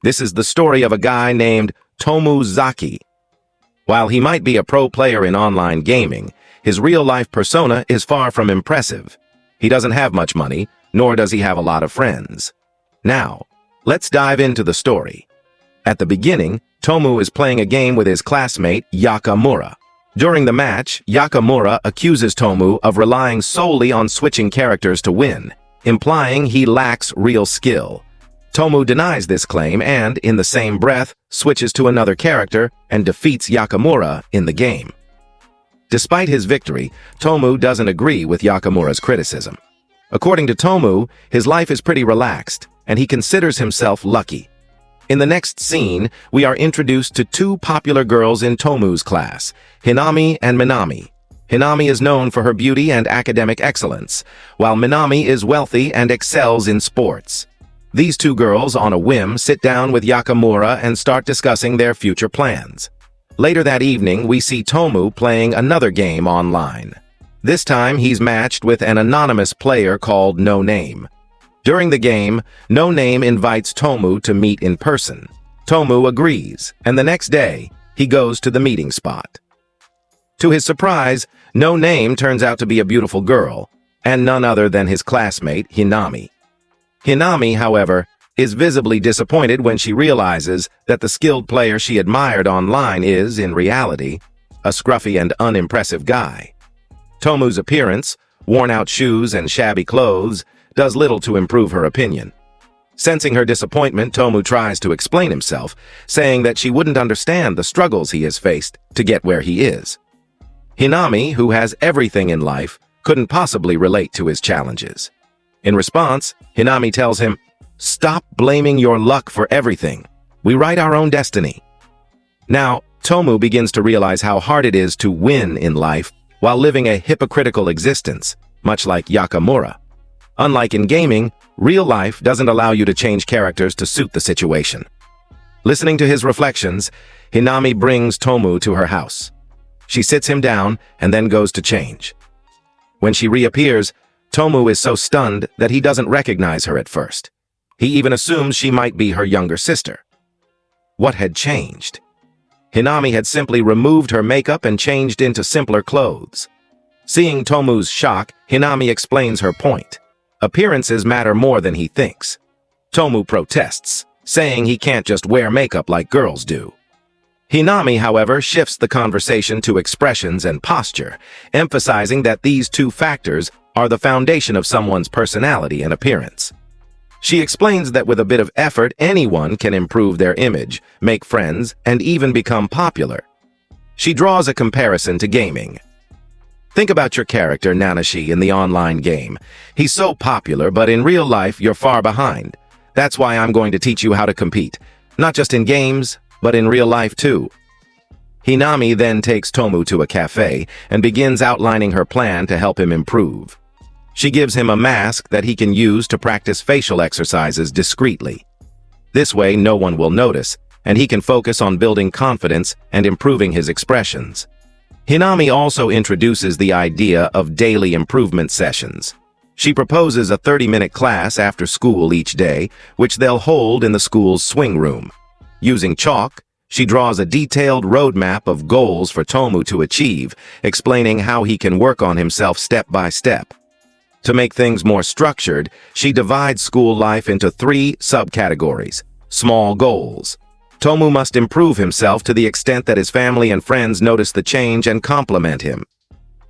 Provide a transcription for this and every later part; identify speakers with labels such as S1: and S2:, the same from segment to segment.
S1: This is the story of a guy named Tomozaki. While he might be a pro player in online gaming, his real-life persona is far from impressive. He doesn't have much money, nor does he have a lot of friends. Now, let's dive into the story. At the beginning, Tomu is playing a game with his classmate, Yakamura. During the match, Yakamura accuses Tomu of relying solely on switching characters to win, implying he lacks real skill. Tomu denies this claim and, in the same breath, switches to another character and defeats Yakamura in the game. Despite his victory, Tomu doesn't agree with Yakamura's criticism. According to Tomu, his life is pretty relaxed, and he considers himself lucky. In the next scene, we are introduced to two popular girls in Tomu's class, Hinami and Minami. Hinami is known for her beauty and academic excellence, while Minami is wealthy and excels in sports. These two girls, on a whim, sit down with Yakamura and start discussing their future plans. Later that evening, we see Tomu playing another game online. This time, he's matched with an anonymous player called No Name. During the game, No Name invites Tomu to meet in person. Tomu agrees, and the next day, he goes to the meeting spot. To his surprise, No Name turns out to be a beautiful girl, and none other than his classmate, Hinami. Hinami, however, is visibly disappointed when she realizes that the skilled player she admired online is, in reality, a scruffy and unimpressive guy. Tomu's appearance, worn-out shoes and shabby clothes, does little to improve her opinion. Sensing her disappointment, Tomu tries to explain himself, saying that she wouldn't understand the struggles he has faced to get where he is. Hinami, who has everything in life, couldn't possibly relate to his challenges. In response, Hinami tells him, "Stop blaming your luck for everything. We write our own destiny." Now, Tomu begins to realize how hard it is to win in life while living a hypocritical existence, much like Yakamura. Unlike in gaming, real life doesn't allow you to change characters to suit the situation. Listening to his reflections, Hinami brings Tomu to her house. She sits him down and then goes to change. When she reappears, Tomu is so stunned that he doesn't recognize her at first. He even assumes she might be her younger sister. What had changed? Hinami had simply removed her makeup and changed into simpler clothes. Seeing Tomu's shock, Hinami explains her point. Appearances matter more than he thinks. Tomu protests, saying he can't just wear makeup like girls do. Hinami, however, shifts the conversation to expressions and posture, emphasizing that these two factors are the foundation of someone's personality and appearance. She explains that with a bit of effort, anyone can improve their image, make friends, and even become popular. She draws a comparison to gaming. Think about your character, Nanashi, in the online game. He's so popular, but in real life, you're far behind. That's why I'm going to teach you how to compete. Not just in games, but in real life too. Hinami then takes Tomu to a cafe and begins outlining her plan to help him improve. She gives him a mask that he can use to practice facial exercises discreetly. This way, no one will notice, and he can focus on building confidence and improving his expressions. Hinami also introduces the idea of daily improvement sessions. She proposes a 30-minute class after school each day, which they'll hold in the school's swing room. Using chalk, she draws a detailed roadmap of goals for Tomu to achieve, explaining how he can work on himself step by step. To make things more structured, she divides school life into 3 subcategories: small goals. Tomu must improve himself to the extent that his family and friends notice the change and compliment him.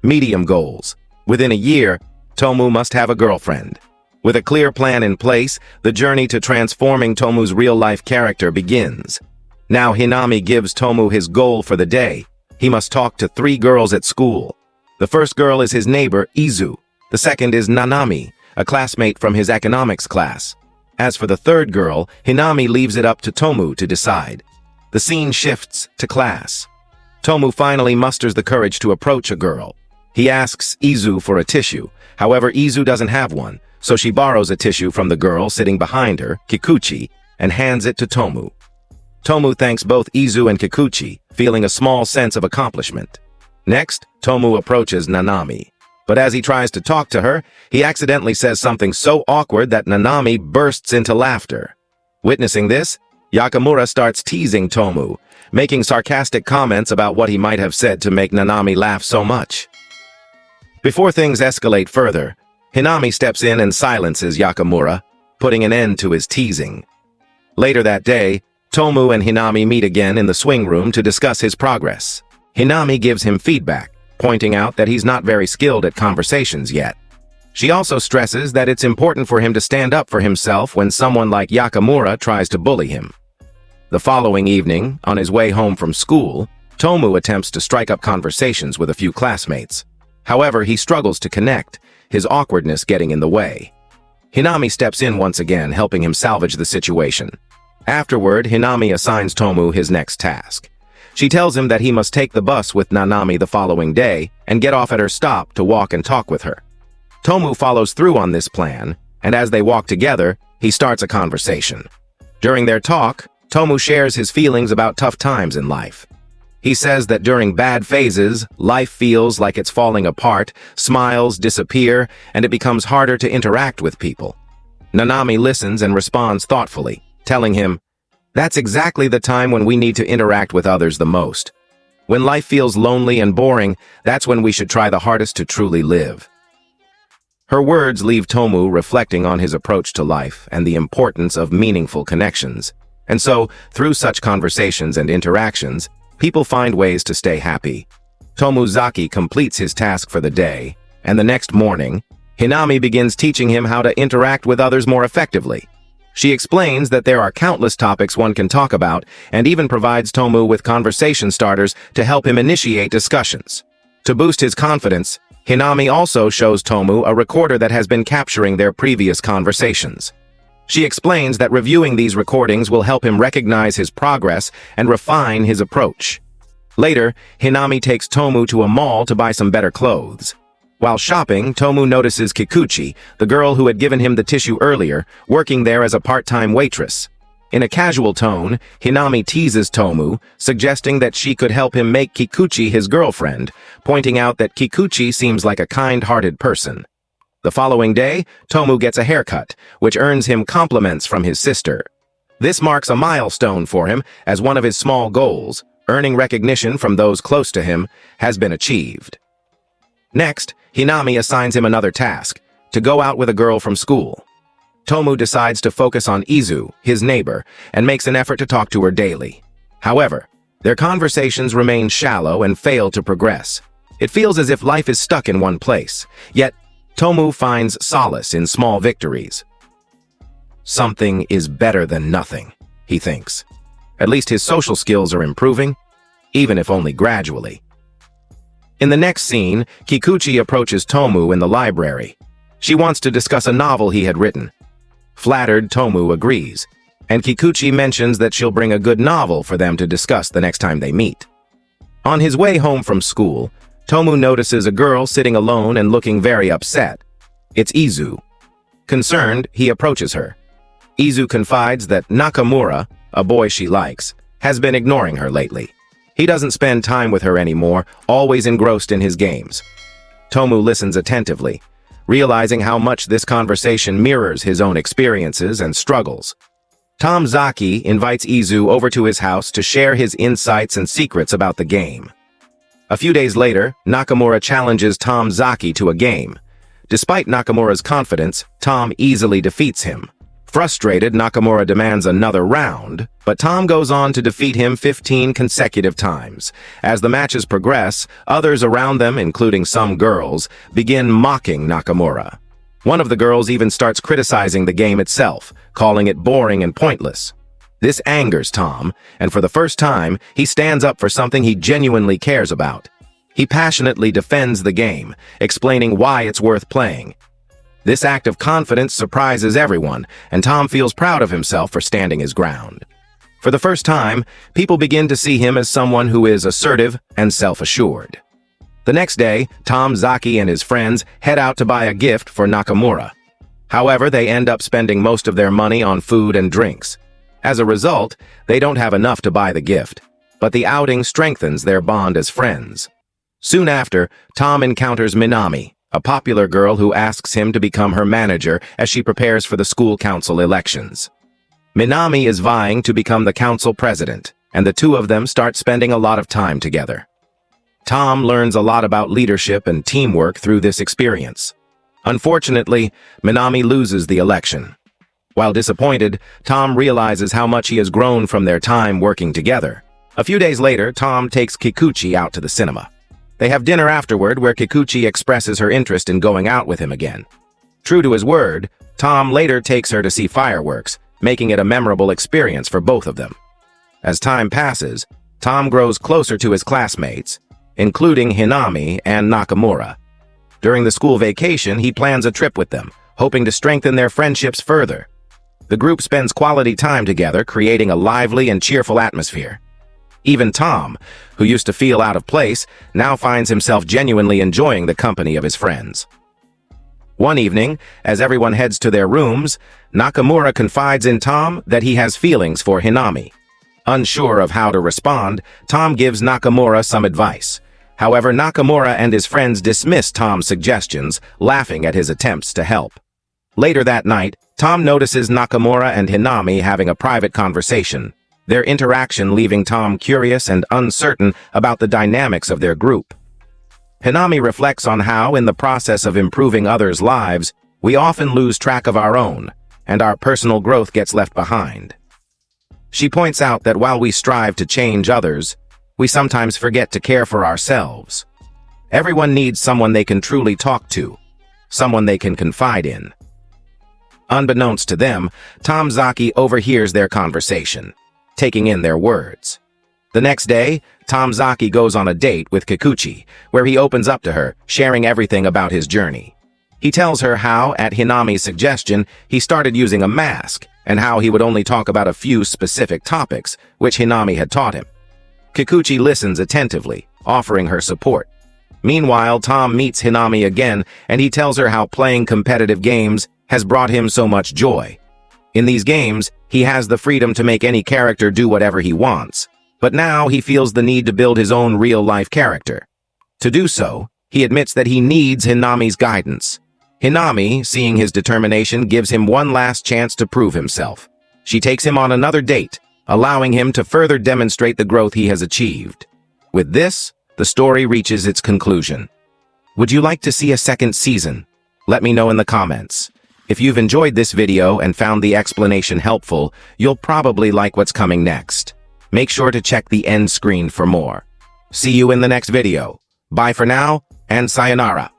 S1: Medium goals. Within a year, Tomu must have a girlfriend. With a clear plan in place, the journey to transforming Tomu's real-life character begins. Now Hinami gives Tomu his goal for the day. He must talk to 3 girls at school. The first girl is his neighbor, Izu. The second is Nanami, a classmate from his economics class. As for the third girl, Hinami leaves it up to Tomu to decide. The scene shifts to class. Tomu finally musters the courage to approach a girl. He asks Izu for a tissue. However, Izu doesn't have one, so she borrows a tissue from the girl sitting behind her, Kikuchi, and hands it to Tomu. Tomu thanks both Izu and Kikuchi, feeling a small sense of accomplishment. Next, Tomu approaches Nanami. But as he tries to talk to her, he accidentally says something so awkward that Nanami bursts into laughter. Witnessing this, Yakamura starts teasing Tomu, making sarcastic comments about what he might have said to make Nanami laugh so much. Before things escalate further, Hinami steps in and silences Yakamura, putting an end to his teasing. Later that day, Tomu and Hinami meet again in the swing room to discuss his progress. Hinami gives him feedback, pointing out that he's not very skilled at conversations yet. She also stresses that it's important for him to stand up for himself when someone like Yakamura tries to bully him. The following evening, on his way home from school, Tomu attempts to strike up conversations with a few classmates. However, he struggles to connect, his awkwardness getting in the way. Hinami steps in once again, helping him salvage the situation. Afterward, Hinami assigns Tomu his next task. She tells him that he must take the bus with Nanami the following day and get off at her stop to walk and talk with her. Tomu follows through on this plan, and as they walk together, he starts a conversation. During their talk, Tomu shares his feelings about tough times in life. He says that during bad phases, life feels like it's falling apart, smiles disappear, and it becomes harder to interact with people. Nanami listens and responds thoughtfully, telling him, "That's exactly the time when we need to interact with others the most. When life feels lonely and boring, that's when we should try the hardest to truly live." Her words leave Tomu reflecting on his approach to life and the importance of meaningful connections. And so, through such conversations and interactions, people find ways to stay happy. Tomozaki completes his task for the day, and the next morning, Hinami begins teaching him how to interact with others more effectively. She explains that there are countless topics one can talk about, and even provides Tomu with conversation starters to help him initiate discussions. To boost his confidence, Hinami also shows Tomu a recorder that has been capturing their previous conversations. She explains that reviewing these recordings will help him recognize his progress and refine his approach. Later, Hinami takes Tomu to a mall to buy some better clothes. While shopping, Tomu notices Kikuchi, the girl who had given him the tissue earlier, working there as a part-time waitress. In a casual tone, Hinami teases Tomu, suggesting that she could help him make Kikuchi his girlfriend, pointing out that Kikuchi seems like a kind-hearted person. The following day, Tomu gets a haircut, which earns him compliments from his sister. This marks a milestone for him, as one of his small goals, earning recognition from those close to him, has been achieved. Next, Hinami assigns him another task, to go out with a girl from school. Tomu decides to focus on Izu, his neighbor, and makes an effort to talk to her daily. However, their conversations remain shallow and fail to progress. It feels as if life is stuck in one place, yet Tomu finds solace in small victories. Something is better than nothing, he thinks. At least his social skills are improving, even if only gradually. In the next scene, Kikuchi approaches Tomu in the library. She wants to discuss a novel he had written. Flattered, Tomu agrees, and Kikuchi mentions that she'll bring a good novel for them to discuss the next time they meet. On his way home from school, Tomu notices a girl sitting alone and looking very upset. It's Izu. Concerned, he approaches her. Izu confides that Nakamura, a boy she likes, has been ignoring her lately. He doesn't spend time with her anymore, always engrossed in his games. Tomu listens attentively, realizing how much this conversation mirrors his own experiences and struggles. Tomozaki invites Izu over to his house to share his insights and secrets about the game. A few days later, Nakamura challenges Tomozaki to a game. Despite Nakamura's confidence, Tom easily defeats him. Frustrated, Nakamura demands another round, but Tom goes on to defeat him 15 consecutive times. As the matches progress, others around them, including some girls, begin mocking Nakamura. One of the girls even starts criticizing the game itself, calling it boring and pointless. This angers Tom, and for the first time, he stands up for something he genuinely cares about. He passionately defends the game, explaining why it's worth playing. This act of confidence surprises everyone, and Tom feels proud of himself for standing his ground. For the first time, people begin to see him as someone who is assertive and self-assured. The next day, Tomozaki and his friends head out to buy a gift for Nakamura. However, they end up spending most of their money on food and drinks. As a result, they don't have enough to buy the gift, but the outing strengthens their bond as friends. Soon after, Tom encounters Minami, a popular girl who asks him to become her manager as she prepares for the school council elections. Minami is vying to become the council president, and the two of them start spending a lot of time together. Tom learns a lot about leadership and teamwork through this experience. Unfortunately, Minami loses the election. While disappointed, Tom realizes how much he has grown from their time working together. A few days later, Tom takes Kikuchi out to the cinema. They have dinner afterward where Kikuchi expresses her interest in going out with him again. True to his word, Tom later takes her to see fireworks, making it a memorable experience for both of them. As time passes, Tom grows closer to his classmates, including Hinami and Nakamura. During the school vacation, he plans a trip with them, hoping to strengthen their friendships further. The group spends quality time together, creating a lively and cheerful atmosphere. Even Tom, who used to feel out of place, now finds himself genuinely enjoying the company of his friends. One evening, as everyone heads to their rooms, Nakamura confides in Tom that he has feelings for Hinami. Unsure of how to respond, Tom gives Nakamura some advice. However, Nakamura and his friends dismiss Tom's suggestions, laughing at his attempts to help. Later that night, Tom notices Nakamura and Hinami having a private conversation, their interaction leaving Tom curious and uncertain about the dynamics of their group. Hinami reflects on how, in the process of improving others' lives, we often lose track of our own, and our personal growth gets left behind. She points out that while we strive to change others, we sometimes forget to care for ourselves. Everyone needs someone they can truly talk to, someone they can confide in. Unbeknownst to them, Tomozaki overhears their conversation, taking in their words. The next day, Tomozaki goes on a date with Kikuchi, where he opens up to her, sharing everything about his journey. He tells her how, at Hinami's suggestion, he started using a mask, and how he would only talk about a few specific topics, which Hinami had taught him. Kikuchi listens attentively, offering her support. Meanwhile, Tom meets Hinami again, and he tells her how playing competitive games has brought him so much joy. In these games, he has the freedom to make any character do whatever he wants, but now he feels the need to build his own real-life character. To do so, he admits that he needs Hinami's guidance. Hinami, seeing his determination, gives him one last chance to prove himself. She takes him on another date, allowing him to further demonstrate the growth he has achieved. With this, the story reaches its conclusion. Would you like to see a second season? Let me know in the comments. If you've enjoyed this video and found the explanation helpful, you'll probably like what's coming next. Make sure to check the end screen for more. See you in the next video. Bye for now, and sayonara.